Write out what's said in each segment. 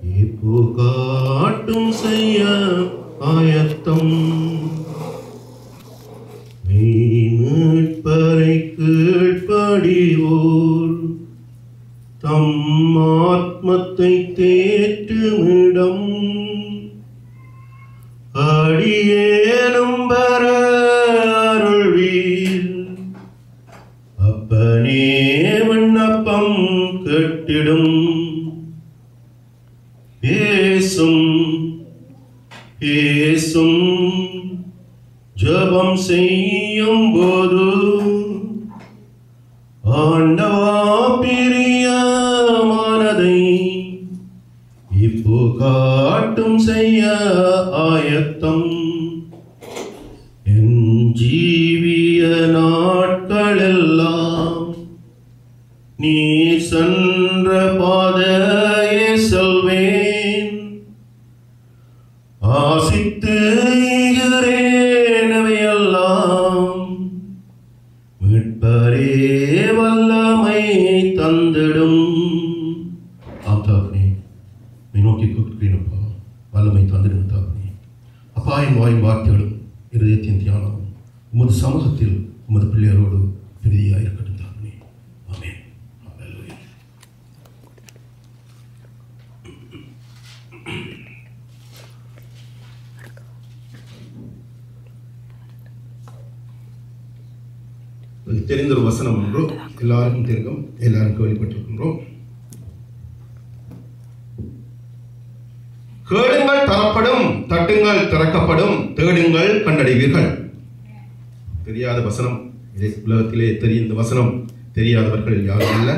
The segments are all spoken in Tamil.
இப்போ காட்டும் செய்ய ஆயத்தம் மீட்பரை கீழ்ப்படிவோர் தம் ஆத்மத்தை தேற்றுமிடம் அடியேனும் பெற அருள்வீர். அப்பனே விண்ணப்பம் கேட்டிடும் பேசும் பேசும் ஜபம் செய்யும் போது ஆண்டவா பிரியமானதை இப்போ காட்டும் செய்ய ஆயத்தம். என் ஜீவிய நாட்களெல்லாம் நீ சென்ற பாதையே செல்வேன். ஆசித்து எல்லாம் மீட்பரே வல்லமை தந்திடும். ஆப்தாப்னே நோக்கி கூப்பிடுகிறேனப்பா, வல்லமை தந்திடும் தாப்னே. அப்பாயின் வாயின் வார்த்தைகளும் இருதயத்தின் தியானமும் உமது சமூகத்தில் உமது பிள்ளையரோடு பிரதியாக இருக்கட்டும் தாப்னே. ஆமென். ஹல்லேலூயா. தெரிந்த ஒரு வசனம் ஒன்று எல்லாருக்கும் தெரியும், எல்லாருக்கும் வெளிப்பட்டிருக்கின்றோம். கேளுங்கள் தரப்படும், தட்டுங்கள் திறக்கப்படும், தேடுங்கள் கண்டடைவீர்கள். தெரியாத வசனம் உலகத்திலே தெரிந்த வசனம் தெரியாதவர்கள் யாரும் இல்லை.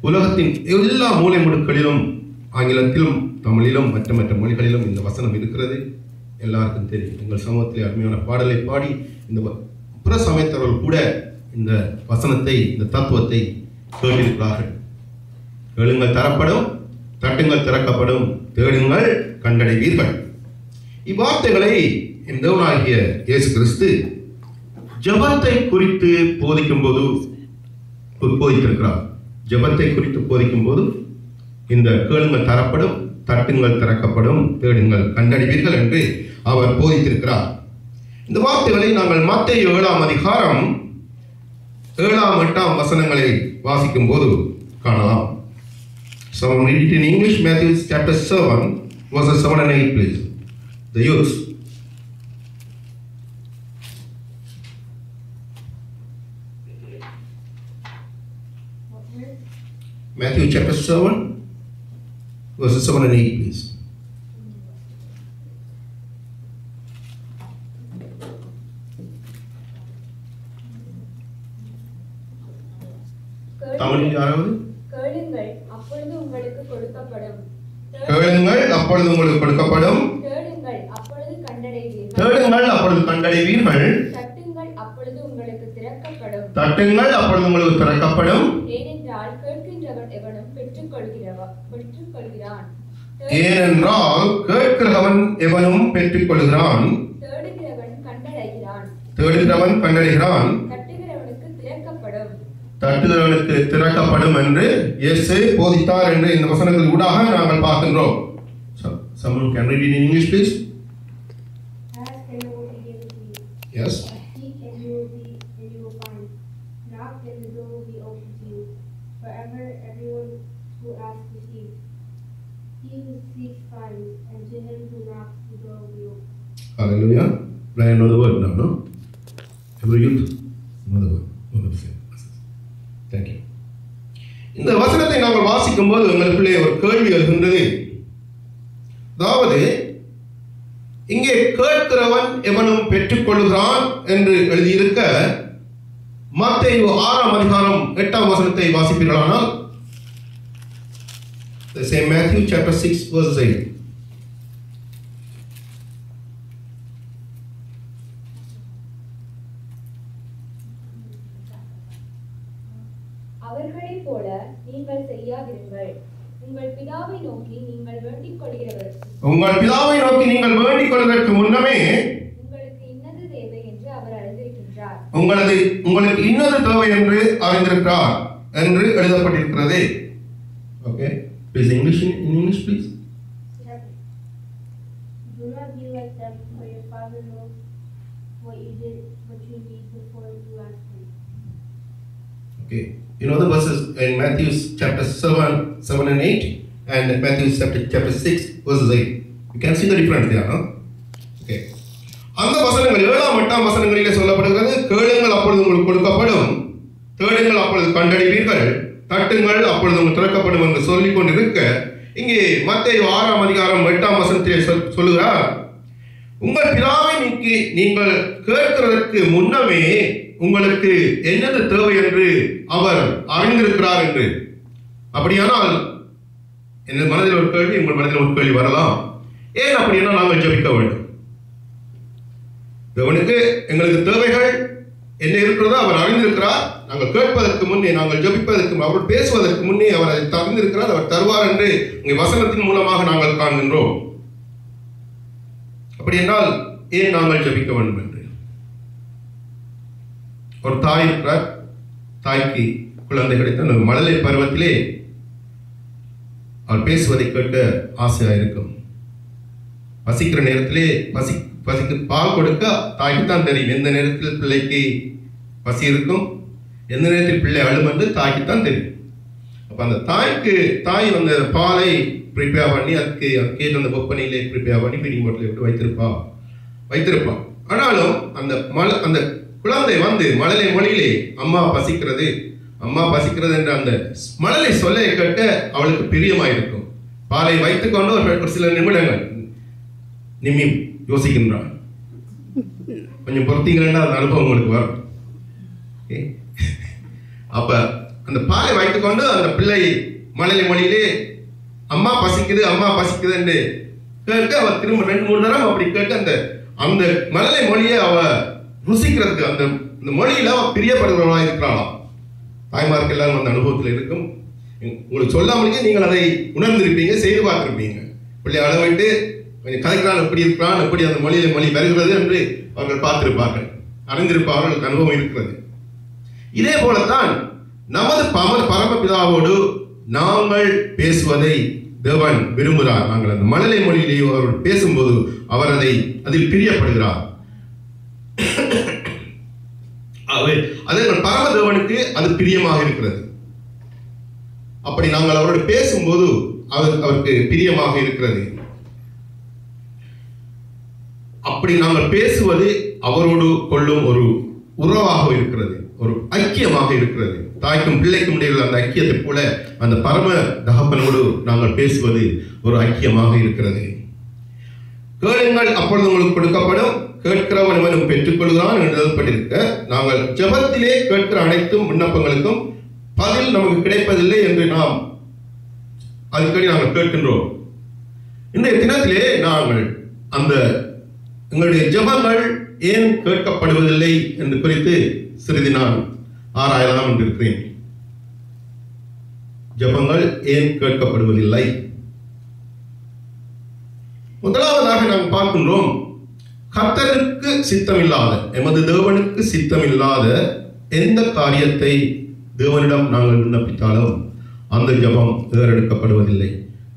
உலகத்தின் எல்லா மூலை முடுக்களிலும் ஆங்கிலத்திலும் தமிழிலும் மற்ற மற்ற மொழிகளிலும் இந்த வசனம் இருக்கிறது. எல்லாருக்கும் தெரியும். எங்கள் சமூகத்திலே அருமையான பாடலை பாடி இந்த புற சமயத்தவர்கள் கூட இந்த வசனத்தை, இந்த தத்துவத்தை கேட்டிருக்கிறார்கள். கேளுங்கள் தரப்படும், தட்டுங்கள் திறக்கப்படும், தேடுங்கள் கண்டடைவீர்கள். இவ்வார்த்தைகளை என் தேவனாகிய இயேசு கிறிஸ்து ஜெபத்தை குறித்து போதித்திருக்கிறார். ஜெபத்தை குறித்து போதிக்கும் போது இந்த கேளுங்கள் தரப்படும், தட்டுங்கள் திறக்கப்படும், தேடுங்கள் கண்டடைவீர்கள் என்று அவர் போதித்திருக்கிறார். இந்த வார்த்தைகளை நாங்கள் மத்தேயு 7ஆம் அதிகாரம் 7ஆம் 8ஆம் வசனங்களை வாசிக்கும் போது காணலாம். So read it in English, Matthew chapter 7 verses 7 and 8 please. The youth. Matthew chapter 7 verses 7 and 8 please. தமிழில் யாராவது? கேளுங்கள் அப்பொழுது உங்களுக்கு கொடுக்கப்படும், கேளுங்கள் அப்பொழுது உங்களுக்கு கொடுக்கப்படும், தேடுங்கள் அப்பொழுது கண்டடைவீர்கள், தேடுங்கள் அப்பொழுது கண்டடைவீர்கள், தட்டுங்கள் அப்பொழுது உங்களுக்கு திறக்கப்படும், தட்டுங்கள் அப்பொழுது உங்களுக்கு திறக்கப்படும். ஏனென்றால் கேட்கின்றவன் எவனும் பெற்றுக்கொள்கிறான், ஏனென்றால் கேட்கிறவன் எவனும் பெற்றுக்கொள்கிறான், தேடுகிறவன் கண்டடைகிறான், தேடுகிறவன் கண்டடைகிறான், தட்டுகிறவனுக்கு திறக்கப்படும், தட்டுகிறவனுக்கு திறக்கப்படும் என்று இயேசு போதித்தார் என்று இந்த வசனங்கள் ஊடாக நாங்கள் பார்க்கின்றோம். Someone can read it in English please? Ask and you will be given to you. Yes. Seek and you will find. Knock and the door will be opened to you. Forever everyone who asks receives. He who seeks finds, and to him who knocks the door will be opened. Hallelujah. I know the word now, no? Every youth know the word. Thank you. இந்த வசனத்தை நாங்கள் வாசிக்கும் போது எங்களுக்குள்ளே ஒரு கேள்வி எழுகின்றது. அதாவது இங்கே கேட்கிறவன் எவனும் பெற்றுக்கொள்கிறான் என்று எழுதியிருக்க, மத்தேயு 6ஆம் அதிகாரம் 8ஆம் வசனத்தை வாசிப்பீர்களானால், the same Matthew chapter 6 verse 8. அவர்களைப் போல நீங்கள் செய்யாதிருங்கள். உங்கள் பிதாவை நோக்கி நீங்கள் வேண்டிக் கொள்வதற்கு முன்னமே உங்களுக்கு இன்னது தேவை என்று அவர் அறிந்திருக்கின்றார். உங்களுக்கு இன்னது தேவை என்று அறிந்திருக்கிறார் என்று எழுதப்பட்டிருக்கிறது. Okay, please English in English please. Father knows what you need before you ask Him. Okay. You know the verses in Matthew chapter 7 and 8 and Matthew chapter 6 verses 8. You can see the difference there, no? Okay. அந்த வசனங்கள் 7ஆம் 8ஆம் வசனங்களிலே சொல்லப்படுகிறது, கேளுங்கள் அப்பொழுது உங்களுக்கு கொடுக்கப்படும், தேடுங்கள் அப்பொழுது கண்டடைவீர்கள், தட்டுங்கள் அப்பொழுது உங்களுக்கு திறக்கப்படும் என்று சொல்லிக் கொண்டிருக்க, இங்கே மத்தேயு 6ஆம் அதிகாரம் 8ஆம் வசனத்திலே சொல்லுகிறார், உங்கள் பிதாவை நீக்கி நீங்கள் கேட்கிறதற்கு முன்னமே உங்களுக்கு என்னது தேவை என்று அவர் அறிந்திருக்கிறார் என்று. அப்படியானால் என் மனதில் ஒரு கேள்வி, உங்கள் மனதில் ஒரு கேள்வி வரலாம், ஏன் அப்படின்னா நாங்கள் ஜெபிக்க வேண்டும்? தேவனுக்கு எங்களுக்கு தேவைகள் என்ன இருக்கிறதோ அவர் அறிந்திருக்கிறார். நாங்கள் கேட்பதற்கு முன்னே, நாங்கள் ஜெபிப்பதற்கு, அவர் பேசுவதற்கு முன்னே அவர் அதை அறிந்திருக்கிறார், அவர் தருவார் என்று உங்கள் வசனத்தின் மூலமாக நாங்கள் காண்கின்றோம். அப்படி என்றால் ஏன் நாங்கள் ஜெபிக்க வேண்டும் என்று? ஒரு தாய் இருக்கிறார், தாய்க்கு குழந்தை கிடைத்த அந்த மழலை பருவத்திலே அவர் பேசுவதை கேட்க ஆசையாக இருக்கும். பசிக்கிற நேரத்திலே பசிக்கு பால் கொடுக்க தாய்க்கு தான் தெரியும் எந்த நேரத்தில் பிள்ளைக்கு பசி இருக்கும், எந்த நேரத்தில் பிள்ளை அழும் என்று தாய்க்கு தான் தெரியும். அப்ப அந்த தாய் அந்த பாலை ப்ரிப்பேர் பண்ணி அதுக்கு கேட்டு அந்த வெப்பநிலை ப்ரிப்பேர் பண்ணி ஃபீடிங் பாட்டில் விட்டு வைத்திருப்பா. ஆனாலும் அந்த குழந்தை மழலை மொழியிலே அம்மா பசிக்கிறது என்ற அந்த மழலை சொல்லை கேட்க அவளுக்கு பிரியமாயிருக்கும். பாலை வைத்துக்கொண்டு ஒரு சில நிமிடங்கள் நிம்மி யோசிக்கின்றான். கொஞ்சம் பொறுத்தீங்கன்னா அந்த அனுபவம் உங்களுக்கு வரும். அப்ப அந்த பாலை வைத்துக்கொண்டு அந்த பிள்ளை மழலை மொழியிலே அம்மா பசிக்குது என்று கேட்க அவ திரும்ப 2-3 தரம் அப்படி கேட்க அந்த மழலை மொழியை அவ ருசிக்கிறதுக்கு அந்த மொழியில அவ பிரியப்படுறவளா இருக்கிறாளாம். தாய்மார்கள் எல்லாம் அந்த அனுபவத்தில் இருக்கும். உங்களுக்கு சொல்லாமலேயே நீங்கள் அதை உணர்ந்திருப்பீங்க, செய்து பார்த்திருப்பீங்க. பிள்ளை அளவிட்டு கொஞ்சம் கதைக்கிறான், எப்படி இருக்கிறான், எப்படி அந்த மொழி வருகிறது என்று அவர்கள் பார்த்திருப்பார்கள், அறிந்திருப்பார்கள், அனுபவம் இருக்கிறது. இதே போலத்தான் நமது பரமபிதாவோடு நாங்கள் பேசுவதை தேவன் விரும்புகிறார். நாங்கள் அந்த மழலை மொழியிலேயே அவர் பேசும்போது அவர் அதில் பிரியப்படுகிறார். அதே பரமதேவனுக்கு அது பிரியமாக இருக்கிறது. அப்படி நாங்கள் அவரோடு பேசும்போது அவருக்கு பிரியமாக இருக்கிறது. அப்படி நாங்கள் பேசுவது அவரோடு கொள்ளும் ஒரு உறவாக இருக்கிறது, ஒரு ஐக்கியமாக இருக்கிறது. தாய்க்கும் பிள்ளைக்கும் இடையில் அந்த ஐக்கியத்தை போல அந்த பரம தகப்பனோடு நாங்கள் பேசுவது ஒரு ஐக்கியமாக இருக்கிறது. கேளுங்கள் அப்பொழுது உங்களுக்கு கொடுக்கப்படும், கேட்கிறவன் இவனும் பெற்றுக்கொள்கிறான் என்று எழுதப்பட்டிருக்க, நாங்கள் ஜெபத்திலே கேட்கிற அனைத்து விண்ணப்பங்களுக்கும் பதில் நமக்கு கிடைப்பதில்லை என்று நாம் அடிக்கடி நாங்கள் கேட்கின்றோம். இன்றைய தினத்திலே நாங்கள் எங்களுடைய ஜெபங்கள் ஏன் கேட்கப்படுவதில்லை என்று குறித்து சிறிது நான் ஆராயலாம் என்று இருக்கிறேன். ஜெபங்கள் ஏன் கேட்கப்படுவதில்லை? முதலாவதாக நாம் பார்க்கின்றோம், கர்த்தருக்கு சித்தமில்லாத, எமது தேவனுக்கு சித்தமில்லாத எந்த காரியத்தை தேவனிடம் நாங்கள் விண்ணப்பித்தாலும் அந்த ஜெபம் ஏறெடுக்கப்படுவதில்லை.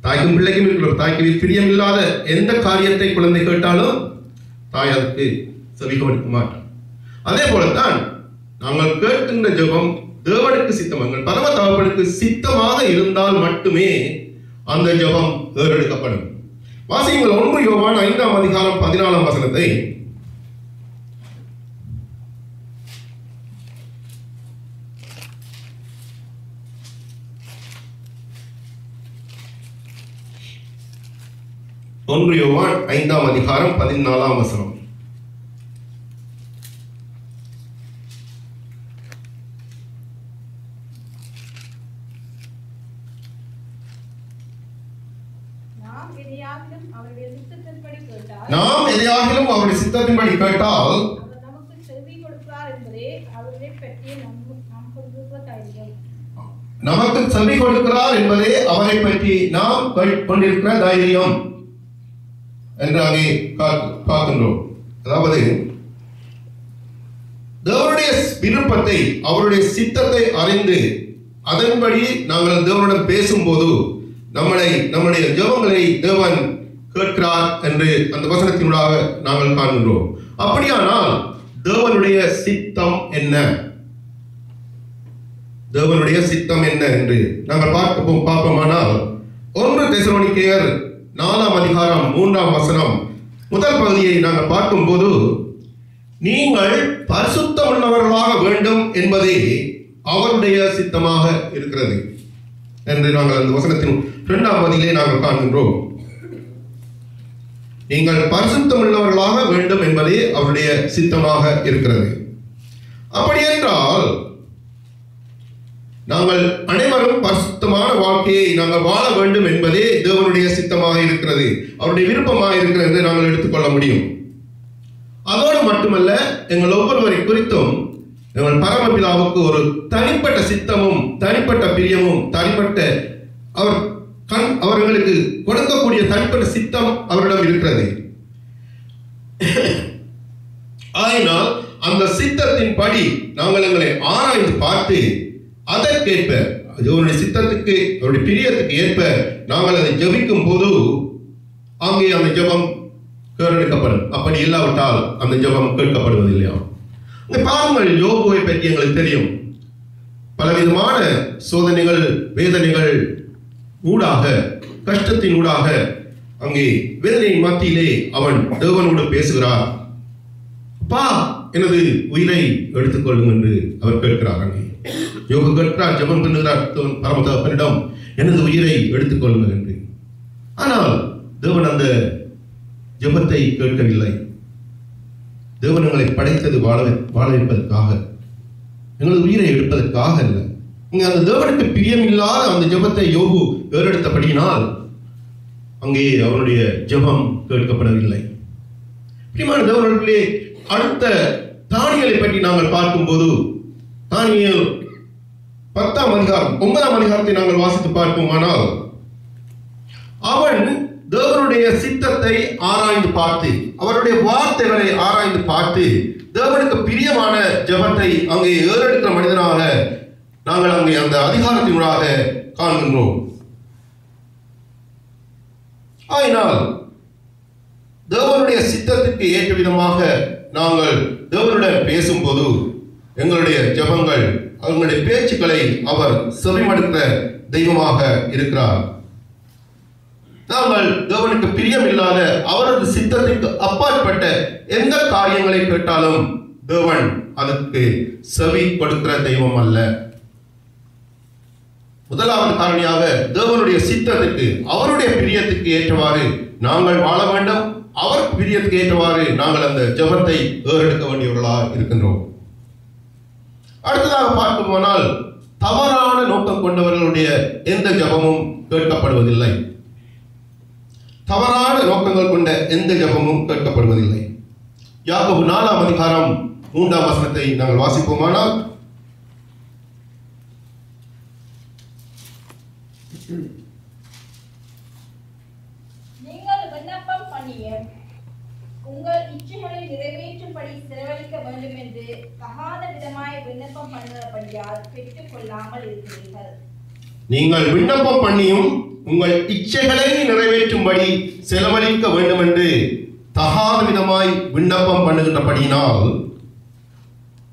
தாய்க்கும் பிள்ளைக்கும் இருக்கிற தாய்க்கு பிரியமில்லாத எந்த காரியத்தை குழந்தை கேட்டாலும் தாய் அதற்கு செவிகொடுக்க மாட்டார். அதே போலத்தான் நாங்கள் கேட்கின்ற ஜெபம் தேவனுக்கு சித்தம், எங்கள் பரம தகப்பனுக்கு சித்தமாக இருந்தால் மட்டுமே அந்த ஜெபம் ஏறெடுக்கப்படும். வாசியுங்கள் 1 யோவான் 5ஆம் அதிகாரம் 14ஆம் வசனத்தை. யோவான் 5ஆம் அதிகாரம் 14ஆம் வசனம். நாம் எதையாகிலும் அவருடைய சித்தத்தின்படி கேட்டால் அவர் நமக்கு செவி கொடுக்கிறார் என்பதே அவரை பற்றி நாம் கொண்டிருக்கிற தைரியம். நமக்கு செவி கொடுக்கிறார் என்பதே அவரை பற்றி நாம் கொண்டிருக்கிற தைரியம் என்று அங்கே பார்க்கின்றோம். அதாவது தேவனுடைய விருப்பத்தை, அவருடைய சித்தத்தை அறிந்து அதன்படி நாங்கள் தேவனிடம் பேசும்போது நம்முடைய ஜெபங்களை தேவன் கேட்கிறார் என்று அந்த வசனத்தினூடாக நாங்கள் காண்கின்றோம். அப்படியானால் தேவனுடைய சித்தம் என்ன? தேவனுடைய சித்தம் என்ன என்று நாங்கள் பார்ப்போமானால் 1 தெசலோனிக்கேயர் 4ஆம் அதிகாரம் 3ஆம் வசனம் முதல் பகுதியை நாங்கள் பார்க்கும்போது, நீங்கள் பரிசுத்தம் உள்ளவர்களாக வேண்டும் என்பதே அவருடைய சித்தமாக இருக்கிறது என்று நாங்கள் அந்த வசனத்தின் 2ஆம் பகுதியிலே நாங்கள் காண்கின்றோம். நீங்கள் பரிசுத்தம் உள்ளவர்களாக வேண்டும் என்பதே அவருடைய சித்தமாக இருக்கிறது. அப்படி என்றால் நாங்கள் அனைவரும் பரிசுத்தமான வாழ்க்கையை நாங்கள் வாழ வேண்டும் என்பதே தேவனுடைய சித்தமாக இருக்கிறது, அவருடைய விருப்பமாக இருக்கிறது என்று நாங்கள் எடுத்துக்கொள்ள முடியும். அதோடு மட்டுமல்ல, எங்கள் ஒவ்வொருவரை குறித்தும் எங்கள் பரமபிதாவுக்கு ஒரு தனிப்பட்ட சித்தமும் தனிப்பட்ட பிரியமும் தனிப்பட்ட அவர்களுக்கு கொடுக்கக்கூடிய தனிப்பட்ட சித்தம் அவரிடம் இருக்கிறது. ஆயினால் அந்த சித்தத்தின் படி நாங்கள் எங்களை ஆராய்ந்து பார்த்து அதற்கேற்ப அவருடைய சித்தத்துக்கு அவருடைய பிரியத்துக்கு ஏற்ப நாங்கள் அதை ஜெபிக்கும் போது அங்கே அந்த ஜெபம் கேட்டெடுக்கப்படும். அப்படி இல்லாவிட்டால் அந்த ஜெபம் கேட்கப்படுவதில்லையா? பாருங்கள், யோபுவை பற்றி எங்களுக்கு தெரியும். பலவிதமான சோதனைகள் வேதனைகள் ஊடாக கஷ்டத்தின் ஊடாக அங்கே வேதனையின் மத்தியிலே அவன் தேவனோடு பேசுகிறார். அப்பா, எனது உயிரை எடுத்துக்கொள்ளும் என்று அவர் கேட்கிறார். அங்கே யோபு கேட்கிறார், ஜெபம் பண்ணுகிறார் பரமதகப்பனிடம், எனது உயிரை எடுத்துக்கொள்ளுங்கள் என்று. ஆனால் தேவன் அந்த ஜெபத்தை கேட்கவில்லை. தேவன் எங்களை படைத்தது வாழ வைப்பதற்காக, எங்களது உயிரை எடுப்பதற்காக அல்ல. அந்த தேவனுக்கு பிரியமில்லாத அந்த ஜெபத்தை யோபு ஏறெடுத்தபடியினால் அங்கே அவனுடைய ஜெபம் கேட்கப்படவில்லை. பிரியமான தேவர்களே, அடுத்த தானியேலை பற்றி நாங்கள் பார்க்கும்போது, தானியேல் 10ஆம் அதிகாரம் 9ஆம் அதிகாரத்தை நாங்கள் வாசித்து பார்ப்போமானால், அவன் தேவனுடைய சித்தத்தை ஆராய்ந்து பார்த்து அவருடைய வார்த்தைகளை ஆராய்ந்து பார்த்து தேவனுக்கு பிரியமான ஜெபத்தை அங்கே ஏறெடுக்கிற மனிதனாக நாங்கள் அங்கே அந்த அதிகாரத்தினூடாக காண்கின்றோம். ஆயினால் தேவனுடைய சித்தத்துக்கு ஏற்ற விதமாக நாங்கள் தேவனுடன் பேசும்போது எங்களுடைய ஜெபங்கள் அவங்களுடைய பேச்சுக்களை அவர் செவிமடுக்கிற தெய்வமாக இருக்கிறார். நாங்கள் தேவனுக்கு பிரியம் இல்லாத அவரது சித்தத்திற்கு அப்பாற்பட்ட எந்த காரியங்களை கேட்டாலும் தேவன் அதற்கு செவி கொடுக்கிற தெய்வம் அல்ல. முதலாவது காரணியாக தேவனுடைய சித்தத்துக்கு அவருடைய பிரியத்துக்கு ஏற்றவாறு நாங்கள் வாழ வேண்டும். அவர் பிரியத்துக்கு ஏற்றவாறு நாங்கள் அந்த ஜெபத்தை ஏறெடுக்க வேண்டியவர்களாக இருக்கின்றோம். அடுத்ததாக பார்க்கும்போனால், தவறான நோக்கம் கொண்டவர்களுடைய எந்த ஜெபமும் கேட்கப்படுவதில்லை. தவறான நோக்கங்கள் கொண்ட எந்த ஜெபமும் கேட்கப்படுவதில்லை. யாக்கோபு 4ஆம் அதிகாரம் 3ஆம் வசனத்தை நாங்கள் வாசிப்போமானால், நீங்கள் விண்ணப்பம் பண்ணிய உங்கள் இச்சைகளை நிறைவேற்றும்படி செலவழிக்க வேண்டும் என்று தகாத விதமாய் விண்ணப்பம் பண்ணுகிறபடியால் பெற்றுக் கொள்ளாமல் இருக்கிறீர்கள். நீங்கள் விண்ணப்பம் பண்ணியும் உங்கள் இச்சைகளை நிறைவேற்றும்படி செலவழிக்க வேண்டும் என்று தகாத விதமாய் விண்ணப்பம் பண்ணுகின்றபடியினால்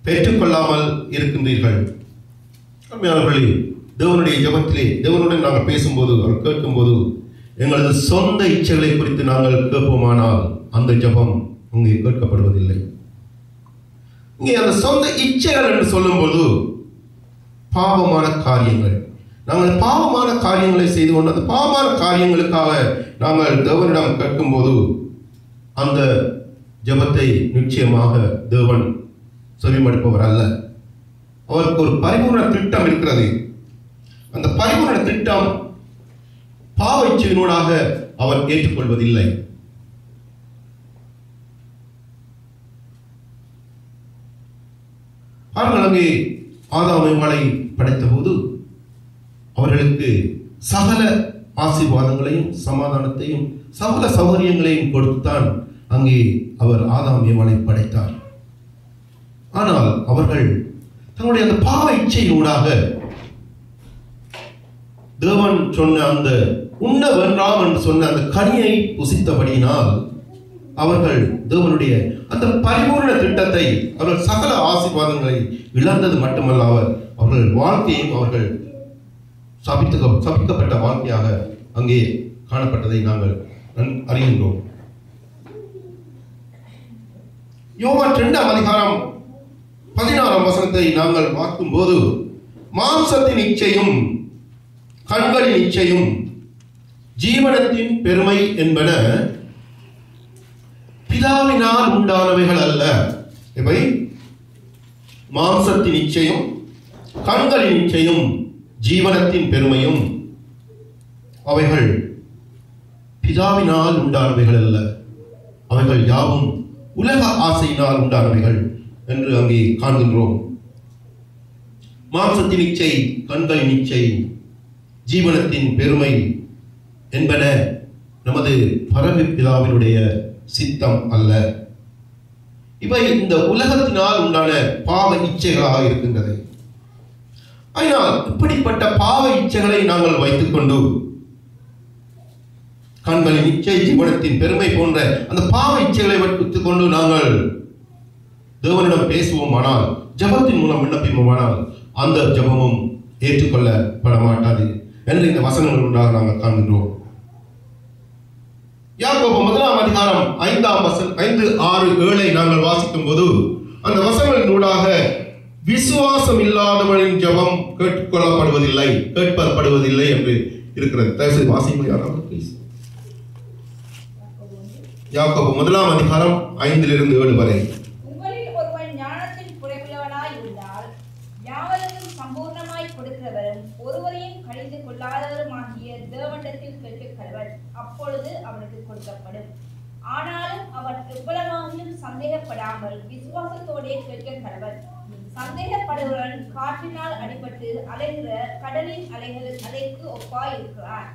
பெற்றுக்கொள்ளாமல் இருக்கின்றீர்கள். அருமையானவர்களே, தேவனுடைய ஜெபத்திலே தேவனுடன் நாங்கள் பேசும்போது அவர் கேட்கும்போது எங்களது சொந்த இச்சைகளை குறித்து நாங்கள் கேட்போமானால் அந்த ஜெபம் அங்கே கேட்கப்படுவதில்லை. இங்கே அந்த சொந்த இச்சைகள் என்று சொல்லும்போது பாவமான காரியங்கள், நாங்கள் பாவமான காரியங்களை செய்து கொண்டு அந்த பாவமான காரியங்களுக்காக நாங்கள் தேவனிடம் கேட்கும்போது அந்த ஜெபத்தை நிச்சயமாக தேவன் செவிமடுப்பவர் அல்ல. அவருக்கு ஒரு பரிபூர்ண திட்டம் இருக்கிறது. அந்த பரிபூர்ண திட்டம் பாவ இச்சையினூடாக அவர் ஏற்றுக்கொள்வதில்லை. அங்கே ஆதாம் ஏவாளை படைத்த போது அவர்களுக்கு சகல ஆசீர்வாதங்களையும் சமாதானத்தையும் சகல சௌகரியங்களையும் கொடுத்துத்தான் அங்கே அவர் ஆதாம் ஏவாளை படைத்தார். ஆனால் அவர்கள் தங்களுடைய அந்த பாவ இச்சையினூடாக தேவன் சொன்ன அந்த உண்ண வேண்டாம் என்று சொன்ன அந்த கனியை புசித்தபடியினால் அவர்கள் தேவனுடைய அந்த பரிபூர்ண திட்டத்தை, அவர்கள் சகல ஆசீர்வாதங்களை இழந்தது மட்டுமல்ல, அவர்கள் வாழ்க்கையும் அவர்கள் சபிக்கப்பட்ட வாழ்க்கையாக அங்கே காணப்பட்டதை நாங்கள் அறிகின்றோம். யோவான் 2ஆம் அதிகாரம் 16ஆம் வசனத்தை நாங்கள் பார்க்கும்போது, மாம்சத்தின் இச்சையும் கண்களின் இச்சையும் ஜீவனத்தின் பெருமை என்பன பிதாவினால் உண்டானவைகள் அல்ல. இவை மாம்சத்தின் இச்சையும் கண்களின் இச்சையும் ஜீவனத்தின் பெருமையும் அவைகள் பிதாவினால் உண்டானவைகள் அல்ல, அவைகள் யாவும் உலக ஆசையினால் உண்டானவைகள் என்று அங்கே காண்கின்றோம். மாம்சத்தின் இச்சை, கண்களின் இச்சை, ஜீவனத்தின் பெருமை என்பன நமது பரமபிதாவினுடைய சித்தம் அல்ல. இவை இந்த உலகத்தினால் உண்டான பாவ இச்சைகளாக இருக்கின்றது. ஆனால் இப்படிப்பட்ட பாவ இச்சைகளை நாங்கள் வைத்துக் கொண்டு கண்களின் இச்சை, ஜீவனத்தின் பெருமை போன்ற அந்த பாவ இச்சைகளை வைத்துக் கொண்டு நாங்கள் தேவனிடம் பேசுவோமானால், ஜபத்தின் மூலம் விண்ணப்பிப்போமானால், அந்த ஜபமும் ஏற்றுக்கொள்ளப்பட மாட்டாது என்று இந்த வசனங்கள் உண்டாக நாங்கள் காண்கின்றோம். யாக்கோபு 1ஆம் அதிகாரம் 5, 6, 7 நாங்கள் வாசிக்கும் போது அந்த வசனங்களின் ஊடாக விசுவாசம் இல்லாதவனின் ஜபம் கேட்கப்படுவதில்லை என்று இருக்கிறது. தயவுசெய்து வாசிங்க யாராவது. யாக்கோபு 1ஆம் அதிகாரம் 5 7 வரை. உங்களில் ஒருவன் ஞானத்தில் குறைவுள்ளவனாய் இருந்தால், யாவருக்கும் சம்பூர்ணமாய் கொடுக்கிறவரும் ஒருவரையும் கடிந்து கொள்ளாதவருமாகிய தேவனிடத்தில் கேட்கக் கடவன், அப்பொழுது அவனுக்கு கொடுக்கப்படும். ஆனாலும் அவன் எவ்வளவாகிலும் சந்தேகப்படாமல் விசுவாசத்தோடே கேட்கக் கடவன். சந்தேகப்படுகிறவன் காற்றினால் அடிபட்டு அலைகிற கடலின் அலைக்கு ஒப்பாய் இருக்கிறான்.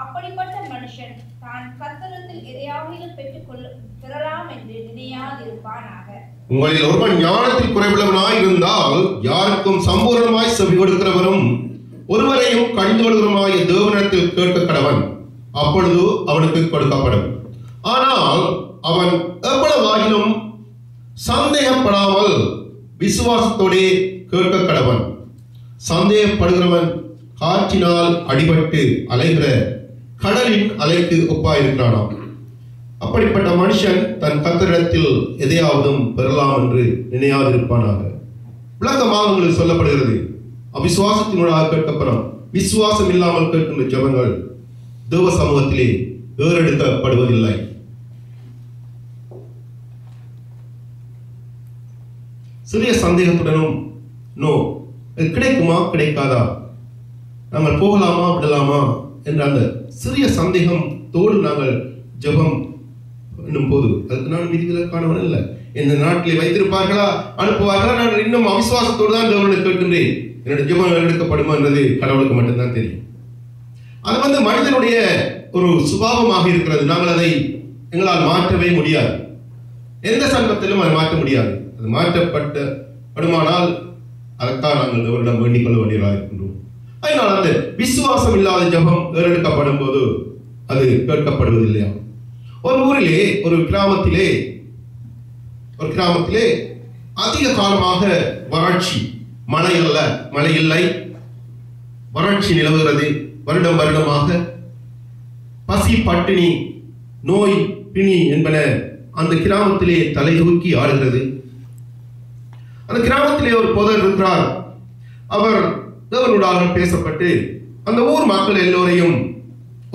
அப்படிப்பட்ட மனுஷன் தான் கர்த்தரிடத்தில் எதையாகிலும் பெறலாம் என்று நினையாதிருப்பானாக. உங்களில் ஒருவன் ஞானத்தில் குறைவுள்ளவனாய் இருந்தால், யாருக்கும் சம்பூர்ணமாய் செவி கொடுக்கிறவரும் ஒருவரையும் கடிந்து கொள்கிறவருமாய தேவனிடத்தில் கேட்க கடவன், அப்பொழுது அவனுக்கு கொடுக்கப்படும். ஆனால் அவன் எவ்வளவாகிலும் சந்தேகப்படாமல் விசுவாசத்தோடே கேட்க கடவன். சந்தேகப்படுகிறவன் காற்றினால் அடிபட்டு அலைகிற கடலின் அலைக்கு ஒப்பாயிருக்கிறானாம். அப்படிப்பட்ட மனுஷன் தன் கர்த்தரிடத்தில் எதையாவதும் பெறலாம் என்று நினையாதிருப்பானாக. விளக்கமாக உங்களுக்கு சொல்லப்படுகிறது, அவிசுவாசத்தினூடாக கேட்கப்படும் விசுவாசம் இல்லாமல் கேட்கின்ற ஜெபங்கள் தேவ சமூகத்திலே ஏறெடுக்கப்படுவதில்லை. சிறிய சந்தேகத்துடனும் கிடைக்குமா கிடைக்காதா, நாங்கள் போகலாமா விடலாமா என்ற அந்த சிறிய சந்தேகத்தோடு நாங்கள் ஜெபம் என்னும் போது, அதுக்கு நான் விதிவிலக்கானவன் இல்லை. இந்த நாட்டிலே வைத்திருப்பார்களா, அனுப்புவார்களா, நான் இன்னும் அவிசுவாசத்தோடு தான் தேவனை கேட்கின்றேன். என்னுடைய ஜெபம் எடுக்கப்படுமா என்றது கடவுளுக்கு மட்டும்தான் தெரியும். அது மனிதனுடைய ஒரு சுபாவமாக இருக்கிறது. நாங்கள் அதை எங்களால் மாற்றவே முடியாது. எந்த சந்தர்ப்பத்திலும் அதை மாற்ற முடியாது. அது மாற்றப்படுமானால் அதற்காக நாங்கள் தேவனிடம் வேண்டிக் கொள்ள வேண்டியதாக இருக்கின்றோம். அதனால் அந்த விசுவாசம் இல்லாத ஜெபம் ஏறெடுக்கப்படும் போது அது கேட்கப்படுவதில்லையா. ஒரு ஊரிலே ஒரு கிராமத்திலே அதிக காலமாக வறட்சி, மழை இல்லை, வறட்சி நிலவுகிறது. வருடமாக பசி, பட்டினி, நோய், பிணி என்பன அந்த கிராமத்திலே தலை தூக்கி ஆடுகிறது. அந்த கிராமத்திலே ஒரு போதர் இருக்கிறார். அவர் தேவனோடாக பேசப்பட்டு அந்த ஊர் மக்கள் எல்லோரையும்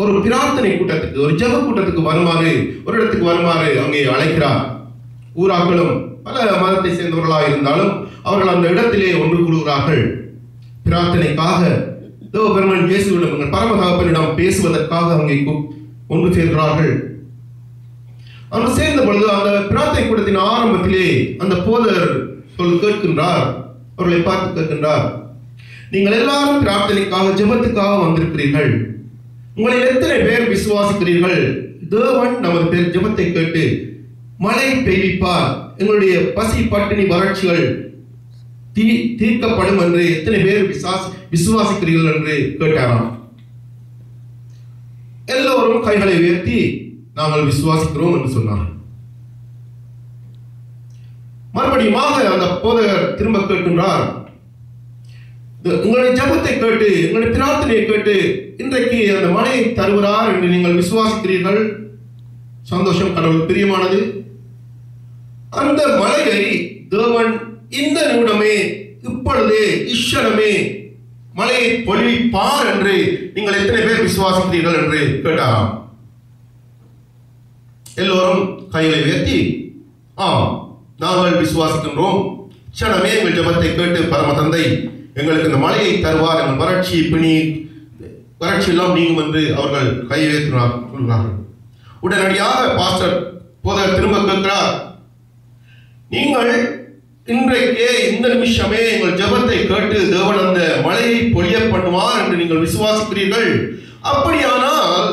ஒரு பிரார்த்தனை கூட்டத்துக்கு, ஒரு ஜெப கூட்டத்துக்கு ஒரு இடத்துக்கு வருமாறு அங்கே அழைக்கிறார். ஊராக்களும் பல மதத்தை சேர்ந்தவர்களாக இருந்தாலும் அவர்கள் அந்த இடத்திலே ஒன்று கூடுகிறார்கள். பிரார்த்தனைக்காக தேவபெருமான் இயேசுவிடம், பரம தகப்பனிடம் பேசுவதற்காக அங்கே ஒன்று சேர்கிறார்கள். அவர் சேர்ந்த பொழுது அந்த பிரார்த்தனை கூட்டத்தின் ஆரம்பத்திலே அந்த போதர் கேட்கின்றார், அவர்களை பார்த்து கேட்கின்றார், நீங்கள் எல்லாரும் பிரார்த்தனைக்காக ஜெபத்துக்காக வந்திருக்கிறீர்கள். உங்களில் எத்தனை பேர் விசுவாசிக்கிறீர்கள் தேவன் நமது ஜெபத்தை கேட்டு மழை பெய்விப்பார், எங்களுடைய பசி, பட்டினி, வறட்சிகள் தீர்க்கப்படும் என்று எத்தனை பேர் விசுவாசிக்கிறீர்கள் என்று கேட்டாராம். எல்லோரும் கைகளை உயர்த்தி நாங்கள் விசுவாசிக்கிறோம் என்று சொன்னார். மறுபடியும் அந்த போதகர் திரும்ப கேட்கின்றார், உங்களுடைய ஜபத்தை கேட்டு உங்களுடைய பிரார்த்தனையை கேட்டு இன்றைக்கு அந்த மழையை தருகிறார் என்று நீங்கள் விசுவாசிக்கிறீர்கள். சந்தோஷம், கடவுள் பிரியமானது. அந்த மழையை தேவன் இந்த நிமிடமே, இப்பொழுதே, இஷ்டமே மழையை பொழிப்பார் என்று நீங்கள் எத்தனை பேர் விசுவாசிக்கிறீர்கள் என்று கேட்டாராம். எல்லோரும் கைகளை உயர்த்தி ஆம் நாங்கள் விசுவாசிக்கின்றோம், க்ஷணமே எங்கள் ஜபத்தை கேட்டு பரம தந்தை எங்களுக்கு இந்த மழையை தருவார், எங்கள் வறட்சி எல்லாம் நீங்கும் என்று அவர்கள் கை உயர்த்தினார்கள். உடனடியாக பாஸ்டர் போதகர் திரும்ப கேட்கிறார், நீங்கள் இன்றைக்கே இந்த நிமிஷமே எங்கள் ஜபத்தை கேட்டு தேவன் அந்த மழையை பொழிய பண்ணுவார் என்று நீங்கள் விசுவாசிக்கிறீர்கள். அப்படியானால்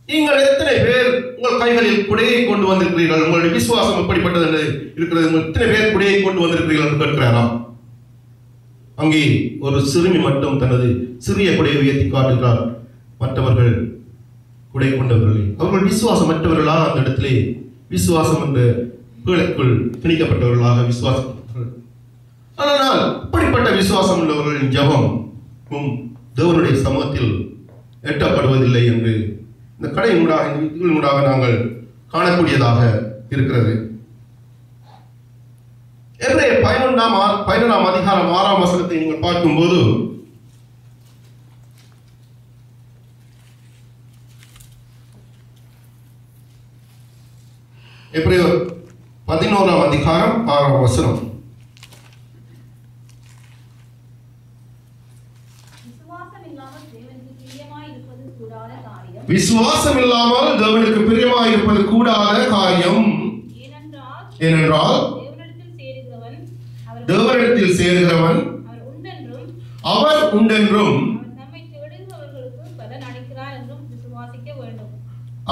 நீங்கள் எத்தனை பேர் உங்கள் கைகளில் குடையை கொண்டு வந்திருக்கிறீர்கள்? உங்களுடைய விசுவாசம் எப்படிப்பட்டது என்று இருக்கிறது? எத்தனை பேர் குடையை கொண்டு வந்திருக்கிறீர்கள் என்று கேட்கிறாராம். அங்கே ஒரு சிறுமி மட்டும் தனது சிறிய குடையை உயர்த்தி காட்டுகிறார். மற்றவர்கள் குடை கொண்டவர்களே, அவர்கள் விசுவாசம் மற்றவர்களாக அந்த இடத்திலே விசுவாசம் என்ற கீழக்குள் திணிக்கப்பட்டவர்களாக விசுவாசப்பட்டார்கள். ஆனால் இப்படிப்பட்ட விசுவாசம் உள்ளவர்களின் ஜபமும் தேவனுடைய சமூகத்தில் எட்டப்படுவதில்லை என்று இந்த கடையினூடாக நாங்கள் காணக்கூடியதாக இருக்கிறது. எபிரேயர் 11ஆம் அதிகாரம் 6ஆம் வசனத்தை நீங்கள் பார்க்கும்போது எபிரேயர் 11ஆம் அதிகாரம் 6ஆம் வசனம். விசுவாசம் இல்லாமல் தேவனுக்கு பிரியமாய் இருப்பது கூடாத காரியம். ஏனென்றால் தேவனிடத்தில் சேருகிறவன் அவர் உண்டென்றும்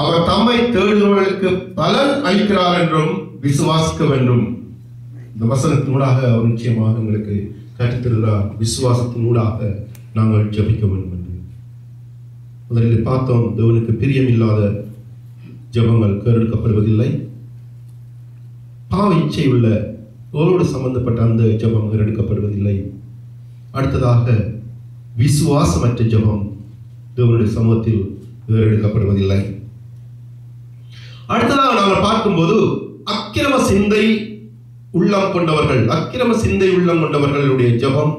அவர் தம்மை தேடுகிறவர்களுக்கு பலன் அளிக்கிறார் என்றும் விசுவாசிக்க வேண்டும். இந்த வசனத்தினூடாக அவர் நிச்சயமாக எங்களுக்கு கற்றுத்தருகிறார். விசுவாசத்தினூடாக நாங்கள் ஜபிக்க வேண்டும் என்று முதலில் பார்த்தோம். தேவனுக்கு பிரியமில்லாத ஜபங்கள் கேட்கப்படுவதில்லை. பாவ இச்சை உள்ள அவரோடு சம்பந்தப்பட்ட அந்த ஜபம் எடுக்கப்படுவதில்லை. அடுத்ததாக விசுவாசமற்ற ஜபம் தேவனுடைய சமூகத்தில் எடுக்கப்படுவதில்லை. அடுத்ததாக நாங்கள் பார்க்கும்போது அக்கிரம சிந்தை உள்ளம் கொண்டவர்களுடைய ஜபம்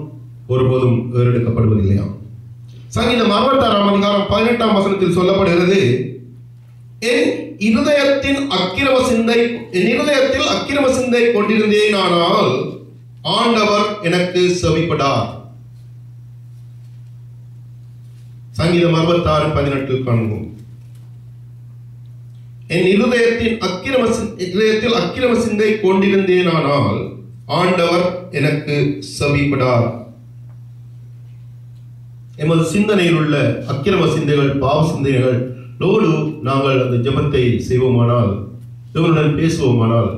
ஒருபோதும் எடுக்கப்படுவதில்லையாம். சங்கீதம் 66ஆம் அதிகாரம் 18ஆம் வசனத்தில் சொல்லப்படுகிறது, என் இருதயத்தில் அக்கிரம சிந்தை கொண்டிருந்தேனானால் ஆண்டவர் எனக்கு செவிப்படார். சங்கீதம் 66:18 காண்போம். என் இருதயத்தில் அக்கிரம சிந்தை கொண்டிருந்தேனானால் ஆண்டவர் எனக்கு செவிப்படார். எமது சிந்தனையில் உள்ள அக்கிரம சிந்தைகள், பாவ சிந்தைகளோடு நாங்கள் அந்த ஜபத்தை செய்வோமானால், தேவனுடன் பேசுவோமானால்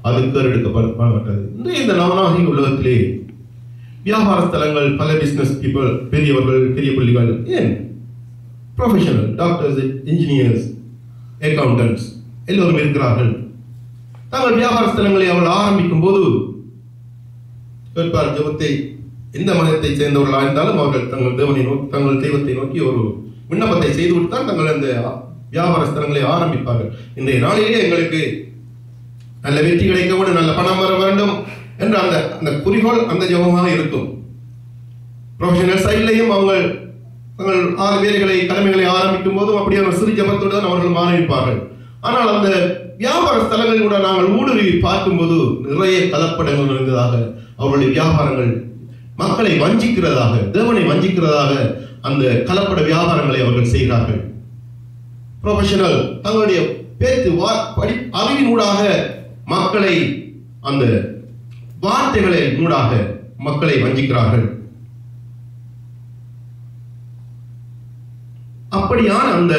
அது கேட்டெடுக்கப்படாது. இந்த நவநாகரிக உலகத்திலே வியாபார ஸ்தலங்கள், பல பிசினஸ் பீப்புள், பெரியவர்கள், பெரிய புள்ளிகள், ஏன் ப்ரொஃபஷனல் டாக்டர்ஸ், இன்ஜினியர்ஸ், அக்கவுண்டன்ட்ஸ் எல்லோரும் இருக்கிறார்கள். தாங்கள் வியாபார ஸ்தலங்களை அவர்கள் ஆரம்பிக்கும் போது கேட்பார், ஜபத்தை எந்த மதத்தை சேர்ந்தவர்களாக இருந்தாலும் அவர்கள் தங்கள் தெய்வத்தை நோக்கி ஒரு விண்ணப்பத்தை செய்துவிட்டு தான் தங்கள் அந்த வியாபார ஸ்தலங்களை ஆரம்பிப்பார்கள். இன்றைய நாளிலே எங்களுக்கு நல்ல வெற்றி கிடைக்க வேண்டும், நல்ல பணம் வர வேண்டும் என்ற அந்த குறிக்கோள் அந்த ஜபமாக இருக்கும். ப்ரொஃபஷனல் சைட்லையும் அவர்கள் தங்கள் கடமைகளை ஆரம்பிக்கும் போதும் அப்படியே சிறு ஜபத்துடன் அவர்கள் ஆரம்பிப்பார்கள். ஆனால் அந்த வியாபார ஸ்தலங்களில் கூட நாங்கள் ஊடுருவி பார்க்கும்போது நிறைய கலப்படங்கள் இருந்ததாக, அவர்களுடைய வியாபாரங்கள் மக்களை வஞ்சிக்கிறதாக, தேவனை வஞ்சிக்கிறதாக அந்த கலப்பட வியாபாரங்களை அவர்கள் செய்கிறார்கள். ப்ரொஃபஷனல் தங்களுடைய பேச்சு அறிவினூடாக மக்களை, அந்த வார்த்தைகளை நூடாக மக்களை வஞ்சிக்கிறார்கள். அப்படியான அந்த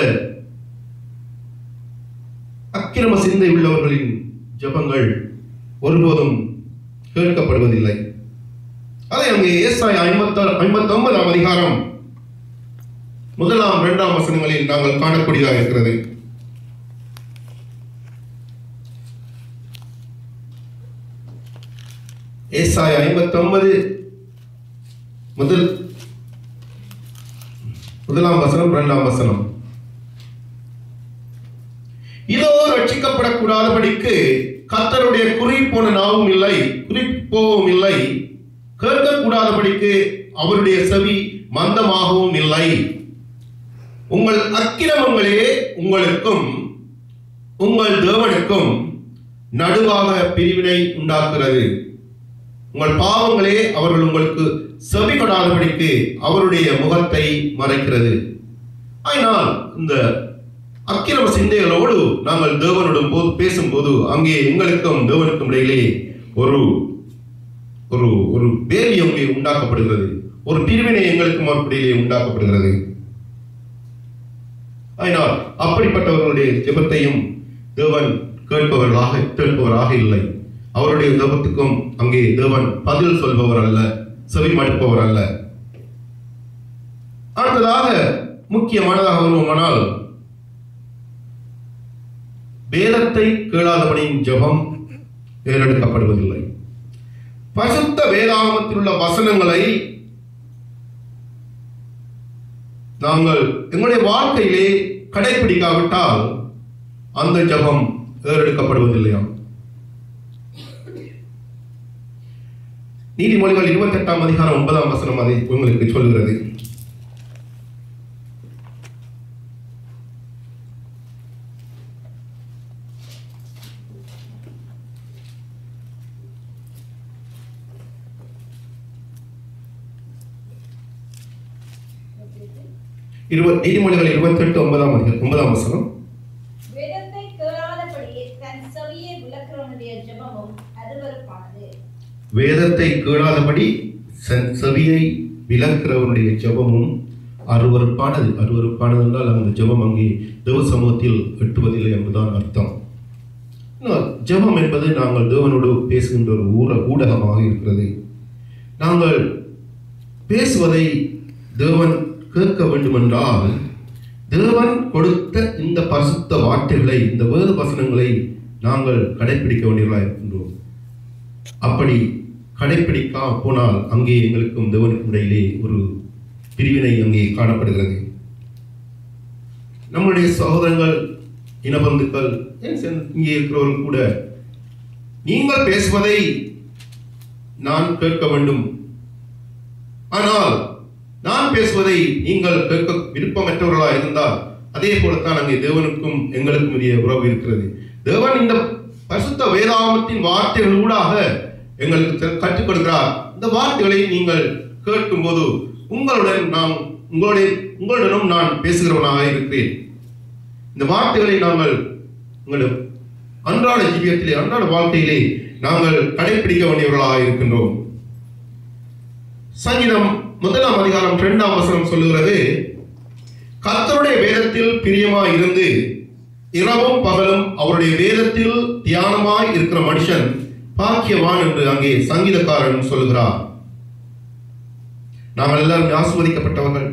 அக்கிரம சிந்தை உள்ளவர்களின் ஜபங்கள் ஒருபோதும் கேட்கப்படுவதில்லை. அதை அங்கே ஏசாயா 59ஆம் அதிகாரம் முதலாம் 2ஆம் வசனங்களில் நாங்கள் காணக்கூடியதாக இருக்கிறது. ஏசாயா 59 முதலாம் வசனம் 2ஆம் வசனம். இதோ ரட்சிக்கப்படக்கூடாதபடிக்கு கர்த்தருடைய குறிப்போன நாவும் இல்லை, குறிப்போவும் இல்லை, கேட்கக்கூடாதபடிக்கு அவருடைய செவி மந்தமாகவும் இல்லை. உங்கள் அக்கிரமங்களே உங்களுக்கும் உங்கள் தேவனுக்கும் நடுவாக பிரிவினை உண்டாக்குகிறது. உங்கள் பாவங்களே அவர்கள் உங்களுக்கு செவி கொடாதபடிக்கு அவருடைய முகத்தை மறைக்கிறது. ஆனால் இந்த அக்கிரம சிந்தைகளோடு நாங்கள் தேவனுடன் போது பேசும்போது அங்கே எங்களுக்கும் தேவனுக்கும் இடையிலே ஒரு ஒரு ஒரு வேலி அங்கே உண்டாக்கப்படுகிறது. ஒரு பிரிவினை எங்களுக்கும் அவருடைய உண்டாக்கப்படுகிறது. ஆனால் அப்படிப்பட்டவர்களுடைய ஜெபத்தையும் தேவன் கேட்பவராக இல்லை. அவருடைய ஜெபத்துக்கும் அங்கே தேவன் பதில் சொல்பவர் அல்ல, செவி மடுப்பவர் அல்ல. அடுத்ததாக முக்கியமானதாக வருவோமானால், வேதத்தை கேளாதவனின் ஜெபம் ஏறெடுக்கப்படுவதில்லை. பரிசுத்த வேதாகமத்தில் உள்ள வசனங்களை நாங்கள் எங்களுடைய வாழ்க்கையிலே கடைபிடிக்காவிட்டால் அந்த ஜெபம் ஏறெடுக்கப்படுவதில்லையா? நீதிமொழிகள் 28ஆம் அதிகாரம் 9ஆம் வசனம் அதை உங்களுக்கு சொல்கிறது. நீதிமொழிகள் 28:9 வசனம். வேதத்தை கேளாதபடி தன் செவியை விலக்குறவனுடைய ஜெபமும் அருவருப்பானது. வேதத்தை கேளாதபடி செவியை விலக்குறவனுடைய ஜெபமும் அருவருப்பானது. அருவருப்பானது என்றால் அந்த ஜெபம் அங்கே தேவ சமூகத்தில் எட்டுவதில்லை என்பதுதான் அர்த்தம். ஜெபம் என்பது நாங்கள் தேவனோடு பேசுகின்ற ஒரு ஊடகமாக இருக்கிறது. நாங்கள் பேசுவதை தேவன் கேட்க வேண்டும் என்றால் தேவன் கொடுத்த இந்த பரிசுத்த வார்த்தைகளை, இந்த வேத வசனங்களை நாங்கள் கடைபிடிக்க வேண்டியவர்களாக இருக்கின்றோம். அப்படி கடைபிடிக்கா போனால் அங்கே எங்களுக்கும் தேவனுக்கும் இடையிலே ஒரு பிரிவினை அங்கே காணப்படுகிறது. நம்முடைய சகோதரங்கள், இனபந்துக்கள், இங்கே இருக்கிறவர்கள் கூட நீங்கள் பேசுவதை நான் கேட்க வேண்டும், ஆனால் நான் பேசுவதை நீங்கள் கேட்க விருப்பமற்றவர்களாக இருந்தால் அதே போலத்தான் அங்கே தேவனுக்கும் எங்களுக்கும் இடையே உறவு இருக்கிறது. தேவன் இந்த பரிசுத்த வேதாகமத்தின் வார்த்தைகளூடாக எங்களுக்கு கற்றுக் கொடுக்கிறார். இந்த வார்த்தைகளை நீங்கள் கேட்கும் போது உங்களுடனும் நான் பேசுகிறவனாக இருக்கிறேன். இந்த வார்த்தைகளை நாங்கள் உங்களுடைய அன்றாட ஜீவியத்திலே, அன்றாட வாழ்க்கையிலே நாங்கள் கடைபிடிக்க வேண்டியவர்களாக இருக்கின்றோம். சங்கீதம் 1ஆம் அதிகாரம் 2ஆம் வசனம் சொல்லுகிறது, கர்த்தருடைய வேதத்தில் பிரியமாய் இருந்து இரவும் பகலும் அவருடைய வேதத்தில் தியானமாய் இருக்கிற மனுஷன் பாக்கியவான் என்று அங்கே சங்கீதக்காரன் சொல்லுகிறார். நாங்கள் எல்லாரும் ஆசீர்வதிக்கப்பட்டவர்கள்.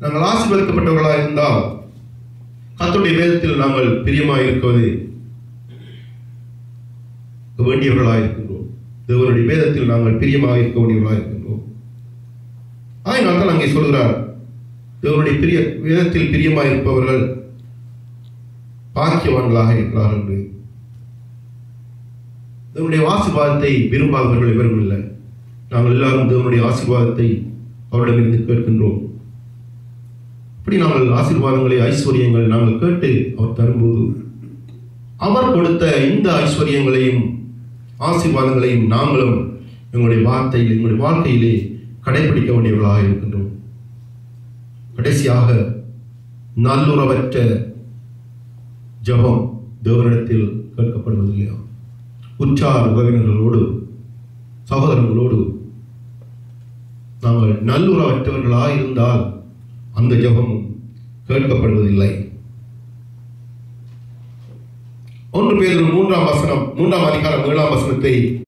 நாங்கள் ஆசீர்வதிக்கப்பட்டவர்களாக இருந்தால் கர்த்தருடைய வேதத்தில் நாங்கள் பிரியமாய் இருப்பது வேண்டியவர்களாக இருக்கின்றோம். தேவனுடைய வேதத்தில் நாங்கள் பிரியமாக இருக்க வேண்டியவர்களாக இருக்கின்றோம். அதனால் தான் அங்கே சொல்கிறார், தேவனுடைய வேதத்தில் பிரியமாக இருப்பவர்கள் பாக்கியவான்களாக இருக்கிறார்கள் என்று. தேவனுடைய ஆசீர்வாதத்தை விரும்பாதவர்கள் எவரும் இல்லை. நாங்கள் எல்லாரும் தேவனுடைய ஆசீர்வாதத்தை அவரிடமிருந்து கேட்கின்றோம். இப்படி நாங்கள் ஆசீர்வாதங்களை, ஐஸ்வர்யங்கள் நாங்கள் கேட்டு அவர் தரும்போது அவர் கொடுத்த இந்த ஐஸ்வர்யங்களையும் ஆசீர்வாதங்களையும் நாங்களும் எங்களுடைய வாழ்க்கையிலே கடைபிடிக்க வேண்டியவர்களாக இருக்கின்றோம். கடைசியாக, நல்லுறவற்ற ஜெபம் தேவனிடத்தில் கேட்கப்படுவதில்லையா? உற்றார் உறவினர்களோடு, சகோதரங்களோடு நாங்கள் நல்லுறவற்றவர்களாக இருந்தால் அந்த ஜெபமும் கேட்கப்படுவதில்லை. 1 பேதுரு 3ஆம் அதிகாரம் 7ஆம் வசனத்தை